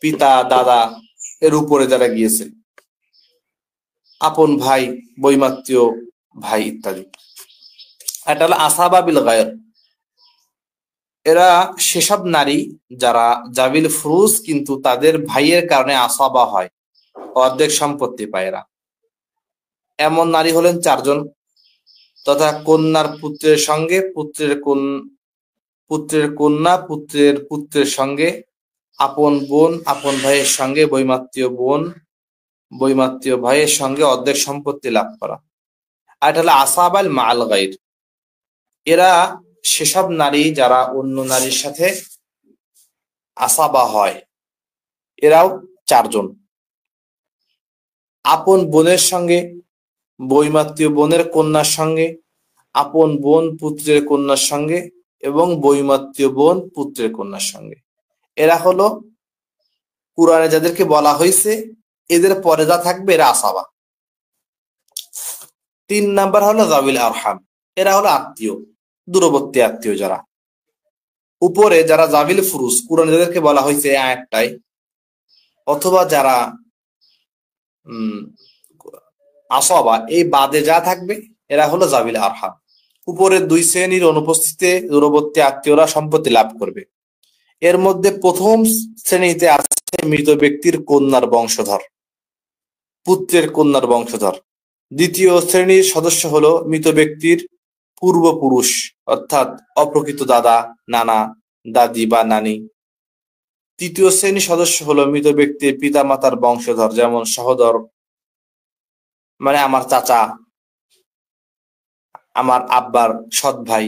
পিতা, দাদা, এর উপরে যারা গিয়েছে, আপন ভাই, বৈমাত্রীয় ভাই ইত্যাদি। এটা হলো আসাবা বিল গায়র। এরা সেসব নারী যারা জাবিল ফুরুজ কিন্তু তাদের ভাইয়ের কারণে আসাবা হয়, অর্ধেক সম্পত্তি পায় এরা। এমন নারী হলেন চারজন, তথা কন্যার পুত্রের সঙ্গে পুত্রের কন্যা, পুত্রের পুত্রের সঙ্গে, আপন বোন, আপন ভাইয়ের সঙ্গে, বৈমাত্রীয় বোন, বৈমাত্রীয় ভাইয়ের সঙ্গে অর্ধেক সম্পত্তি লাভ করা। আর এটা হলো আসাবাল মাল গায়র। এরা সেসব নারী যারা অন্য নারীর সাথে আসাবা হয়, এরাও চারজন। আপন বোনের সঙ্গে, বৈমাত্রীয় বোনের কন্যার সঙ্গে, আপন বোন পুত্রের কন্যার সঙ্গে এবং বৈমাত্রীয় বোন পুত্রের কন্যার সঙ্গে। এরা হলো কুরআনে যাদেরকে বলা হয়েছে এদের পরে যা থাকবে এরা আসাবা। 3 নাম্বার হলো যাবিল আরহাম। এরা হলো আত্মীয়, দূরবর্তী আত্মীয় যারা। উপরে যারা জাবিল ফুরুজ, কুরআনে যাদেরকে বলা হয়েছে এই আয়াতটায়, অথবা যারা আসাবা, এই বাদে যা থাকবে এরা হলো জাবিল আরহাম। উপরের 2 শ্রেণীর অনুপস্থিতিতে দূরবর্তী আত্মীয়রা সম্পত্তি লাভ করবে। এর মধ্যে প্রথম শ্রেণীতে আছে মৃত ব্যক্তির কন্যার বংশধর, পুত্রের কন্যার বংশধর। দ্বিতীয় শ্রেণীর সদস্য হলো মৃত ব্যক্তির পূর্বপুরুষ, অর্থাৎ অপ্রকৃত দাদা, নানা, দাদি বা নানি। তৃতীয় শ্রেণীর সদস্য হলো মৃত ব্যক্তির পিতামাতার বংশধর, যেমন সহোদর, মানে আমার চাচা, আমার আব্বার সৎ ভাই।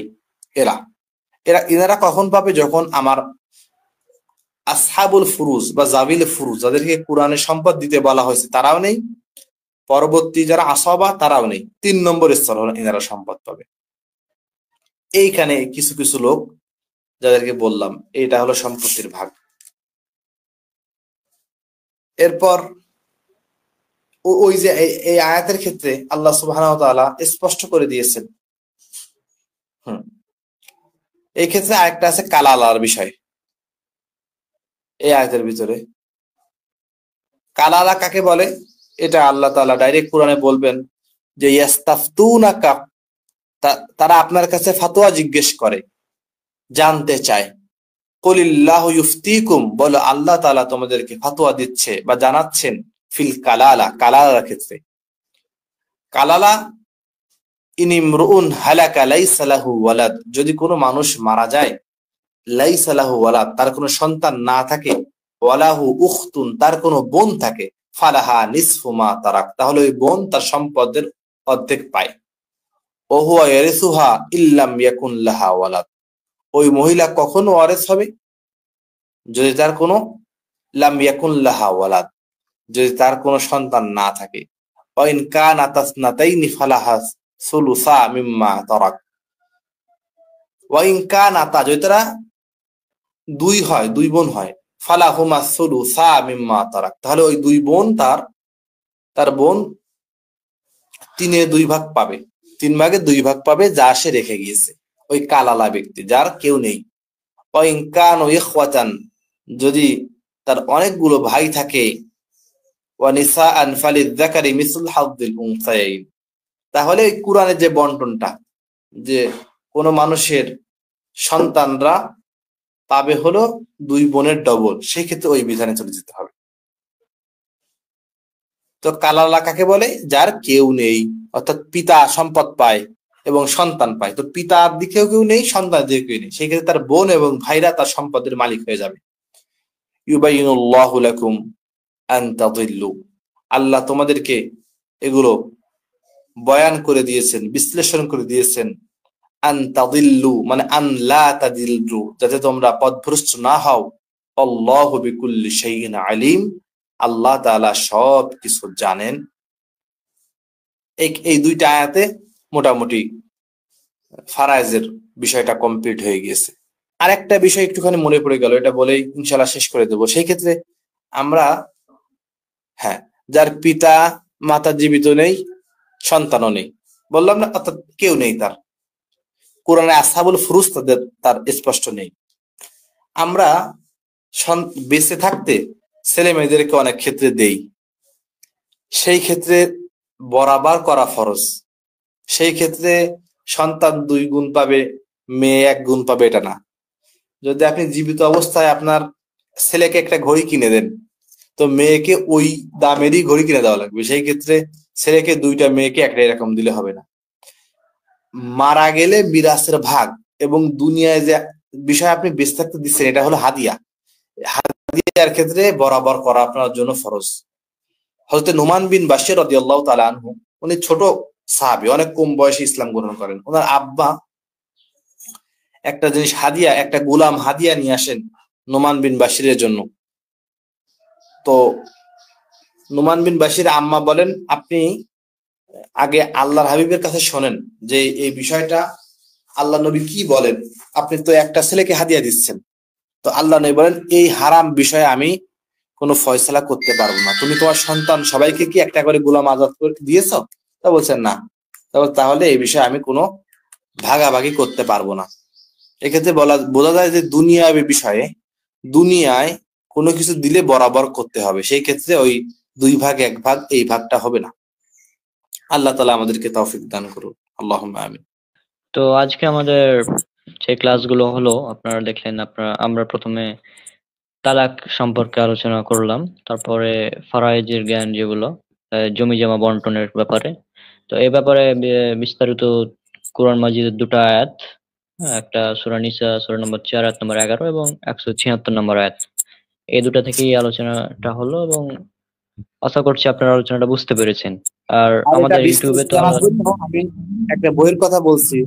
এনারা কখন পাবে? যখন আমার আসহাবুল ফুরুজ বা জাবিল ফুরুজ, যাদেরকে কোরআনে সম্পদ দিতে বলা হয়েছে, তারাও নেই, পরবর্তী যারা আসাবা তারাও নেই। 3 নম্বর স্তর হলো এনারা সম্পদ পাবে। এইখানে কিছু কিছু লোক যাদেরকে বললাম, এইটা হলো সম্পত্তির ভাগ। এরপর ওই যে এই আয়াতের ক্ষেত্রে আল্লাহ সুবহানাহু ওয়া তাআলা স্পষ্ট করে দিয়েছেন। এই ক্ষেত্রে আরেকটা আছে কালালার বিষয়। এই আয়াতের ভিতরে কালালা কাকে বলে এটা আল্লাহ তাআলা ডাইরেক্ট কোরআনে বলবেন যে ইয়াস্তাফতুনাকা, তারা আপনার কাছে ফতোয়া জিজ্ঞেস করে, জানতে চায়। কুলিল্লাহু ইফতিকুম, বলো আল্লাহ তাআলা তোমাদেরকে ফতোয়া দিচ্ছে বা জানাচ্ছেন ফিল কালালা, কালালার ক্ষেত্রে। কালালা ইনিমরুন হালাকা লাইসা লাহু ওয়ালাদ, যদি কোনো মানুষ মারা যায়, লাইসা লাহু ওয়ালাদ, তার কোনো সন্তান না থাকে, ওয়ালাহু উখতুন, তার কোনো বোন থাকে, ফালাহা নিসফু মা তারাক, তাহলে ওই বোন তার সম্পদের অর্ধেক পায়। ও হুয়া ইয়ারিসুহা ইল্লাম ইয়াকুন লাহা ওয়ালাদ, ওই মহিলা কখনো ওয়ারিস হবে যদি তার কোনো লাম ইয়াকুন লাহা ওয়ালাদ, যদি তার কোনো সন্তান না থাকে। ওয়া ইন কানাত তাসনাতাইনি ফালাহা সুলুসা মিম্মা তারাক, ওয়া ইন কানাতা, যদি তারা 2 হয়, 2 বোন হয়, ফালাহুমা সুলুসা মিম্মা তারাক, তাহলে ওই 2 বোন তার বোন 3-এর 2 ভাগ পাবে, 3 ভাগের 2 ভাগ পাবে যা সে রেখে গিয়েছে, ওই কালালা ব্যক্তি যার কেউ নেই। ওয়া ইন কানু ইখওয়াতান, যদি তার অনেকগুলো ভাই থাকে, ওয়া নিসাআন ফালিয-যাকারি মিসলু হাযযিল উনসায়াইন, তাহলে এই কোরআনের যে বন্টনটা, যে কোন মানুষের সন্তানরা পাবে হলো 2 বোনের ডবল, সেই ক্ষেত্রে ওই বিধানে চলে যেতে হবে। তো কালালা কাকে বলে? যার কেউ নেই, অর্থাৎ পিতা সম্পদ পায় এবং সন্তান পায়, তো পিতার দিকেও কেউ নেই, সন্তানের দিকেও কেউ নেই, সেই ক্ষেত্রে তার বোন এবং ভাইরা তার সম্পদের মালিক হয়ে যাবে। ইউবাইয়িনুল্লাহু লাকুম আন তাদিল্লু, আল্লাহ তোমাদেরকে এগুলো বয়ান করে দিয়েছেন, বিশ্লেষণ করে দিয়েছেন। আন তাদিল্লু মানে আন লা তাদিল্লু, যাতে তোমরা পথভ্রষ্ট না হও। আল্লাহু বিকুল্লি শাইইন আলিম, আল্লাহ তাআলা সব কিছু জানেন। এই 2টা আয়াতে মোটামুটি ফারায়েজের বিষয়টা কমপ্লিট হয়ে গিয়েছে। আর একটা বিষয় একটুখানি মনে পড়ে গেল, এটা বলেই ইনশাল্লাহ শেষ করে দেবো। সেই ক্ষেত্রে আমরা, হ্যাঁ, যার পিতা মাতা জীবিত নেই, সন্তানও নেই, বললাম না, অর্থাৎ কেউ নেই তার, কোরআনে আসহাবুল ফুরুজ তার স্পষ্ট নেই। আমরা বেঁচে থাকতে ছেলে মেয়েদেরকে অনেক ক্ষেত্রে দেই, সেই ক্ষেত্রে বরাবর করা ফরজ। সেই ক্ষেত্রে সন্তান 2 গুণ পাবে, মেয়ে 1 গুণ পাবে, এটা না। যদি আপনি জীবিত অবস্থায় আপনার ছেলেকে একটা ঘড়ি কিনে দেন, তো মেয়েকে ওই দামেরই ঘড়ি কিনে দেওয়া লাগবে। সেই ক্ষেত্রে ছেলেকে 2টা, মেয়েকে একটা, এরকম দিলে হবে না। মারা গেলে মিরাসের ভাগ এবং দুনিয়ায় যে বিষয় আপনি বেঁচে থাকতে দিচ্ছেন, এটা হলো হাদিয়া। হাদিয়ার ক্ষেত্রে বরাবর করা আপনার জন্য ফরজ। হযরত নুমান বিন বাশির রাদিয়াল্লাহু তাআলা আনহু, উনি ছোট সাহাবী, অনেক কম বয়সে ইসলাম গ্রহণ করেন। ওনার আব্বা একটা জিনিস হাদিয়া, একটা গোলাম হাদিয়া নিয়ে আসেন নুমান বিন বাশিরের জন্য। তো নুমান বিন বাশির আম্মা বলেন, আপনি আগে আল্লাহর হাবিবের কাছে শোনেন যে এই বিষয়টা আল্লাহ নবী কি বলেন। আপনি তো একটা ছেলেকে হাদিয়া দিচ্ছেন। তো আল্লাহ নবী বলেন, এই হারাম বিষয়ে আমি কোনো ফয়সালা করতে পারবো না। তুমি তোমার সন্তান সবাইকে কি একটা করে গোলাম আজাদ করে দিয়েছো? তা বলছেন না। তাহলে এই বিষয়ে আমি কোনো ভাগাভাগি করতে পারবো না। এক্ষেত্রে বোঝা যায় যে দুনিয়াবী বিষয়ে, দুনিয়ায় কোনো কিছু দিলে বরাবর করতে হবে। সেই ক্ষেত্রে ওই 2 ভাগ 1 ভাগ, এই ভাগটা হবে না। আল্লাহ তাআলা আমাদেরকে তৌফিক দান করুন। আল্লাহুম্মা আমিন। তো আজকে আমাদের যে ক্লাসগুলো হলো, আপনারা দেখলেন, আমরা প্রথমে তালাক সম্পর্কে আলোচনা করলাম, তারপরে ফারায়েজের জ্ঞান যেগুলো, জমি জমা বন্টনের ব্যাপারে। তো এই ব্যাপারে বিস্তারিত কোরআন মাজিদের 2টা আয়াত, একটা সূরা নিসা সূরা নম্বর 4 আয়াত নম্বর 11 এবং 176 নম্বর আয়াত, এই 2টা থেকেই আলোচনাটা হলো, এবং আশা করছি আপনারা আলোচনাটা বুঝতে পেরেছেন। আর আর এটা আমাদের ইউটিউবে বিস্তারিত তো জানার জন্য আমি একটা বইয়ের কথা বলছি।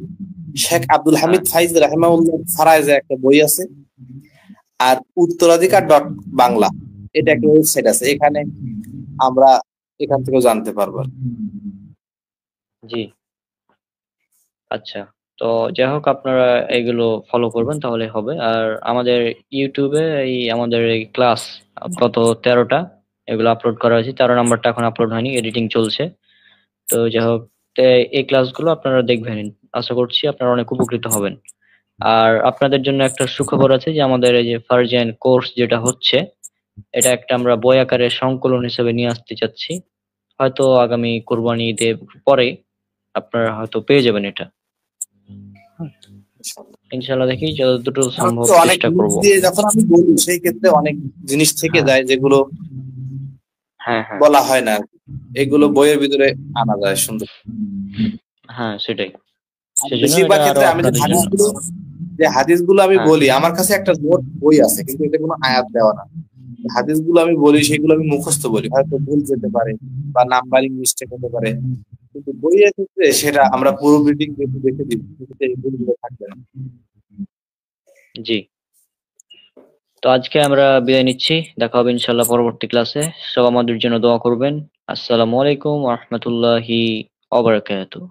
শেখ আব্দুল হ্যাঁ, হামিদ ফাইজ রাহিমাহুল্লাহ ফারায়েজে একটা বই আছে। আর উত্তরাধিকার ডট বাংলা, এটা একটা ওয়েবসাইট আছে, এখানে আমরা এখান থেকেও জানতে পারবো। জি, আচ্ছা। তো যাই হোক, আপনারা এগুলো ফলো করবেন তাহলে হবে। আর আমাদের ইউটিউবে আমাদের এই ক্লাস গত 13টা এগুলো আপলোড করা হয়েছে, 13 নাম্বারটা এখন আপলোড হয়নি, এডিটিং চলছে। তো যাই হোক, এই ক্লাসগুলো আপনারা দেখবেন, আশা করছি আপনারা অনেক উপকৃত হবেন। আর আপনাদের জন্য একটা সুখবর আছে যে আমাদের এই যে ফার্জিয়ান কোর্স যেটা হচ্ছে, এটা একটা আমরা বই আকারে সংকলন হিসেবে নিয়ে আসতে চাচ্ছি। হয়তো আগামী কোরবানি ঈদের পরে আপনারা হয়তো পেয়ে যাবেন এটা। ইনশাল্লাহ, দেখি যতটুকু সম্ভব হচ্ছে অনেক চেষ্টা জিনিস করব। দিয়ে যখন আমি বলি, সেই ক্ষেত্রে অনেক জিনিস থেকে হ্যাঁ, যায় যেগুলো হ্যাঁ, হ্যাঁ, বলা হয় না। এগুলো বইয়ের ভিতরে আনা যায় সুন্দর। হ্যাঁ, সেটাই। আর সেজন্য বেশিরভাগ এটা আরো ক্ষেত্রে আমি আপনাদের জন্য। যে হাদিসগুলো আমি হ্যাঁ, বলি, আমার কাছে একটা নোট বই আছে, কিন্তু এটা কোনো আয়াত দেওয়া না। হাদিসগুলো আমি বলি, সেগুলো আমি মুখস্থ বলি, হয়তো ভুল যেতে পারে বা নাম্বারিং মিস্টেক হতে পারে, কিন্তু বইয়ের ক্ষেত্রে সেটা আমরা পুরো রিডিং দেখে দেখে দিই, কিন্তু এই ভুলগুলো থাকবে না। জি। তো আজকে আমরা বিদায় নিচ্ছি, দেখা হবে ইনশাল্লাহ পরবর্তী ক্লাসে। সব আমাদের জন্য দোয়া করবেন। আসসালামু আলাইকুম ওয়া রাহমাতুল্লাহি ওয়া বারাকাতুহু।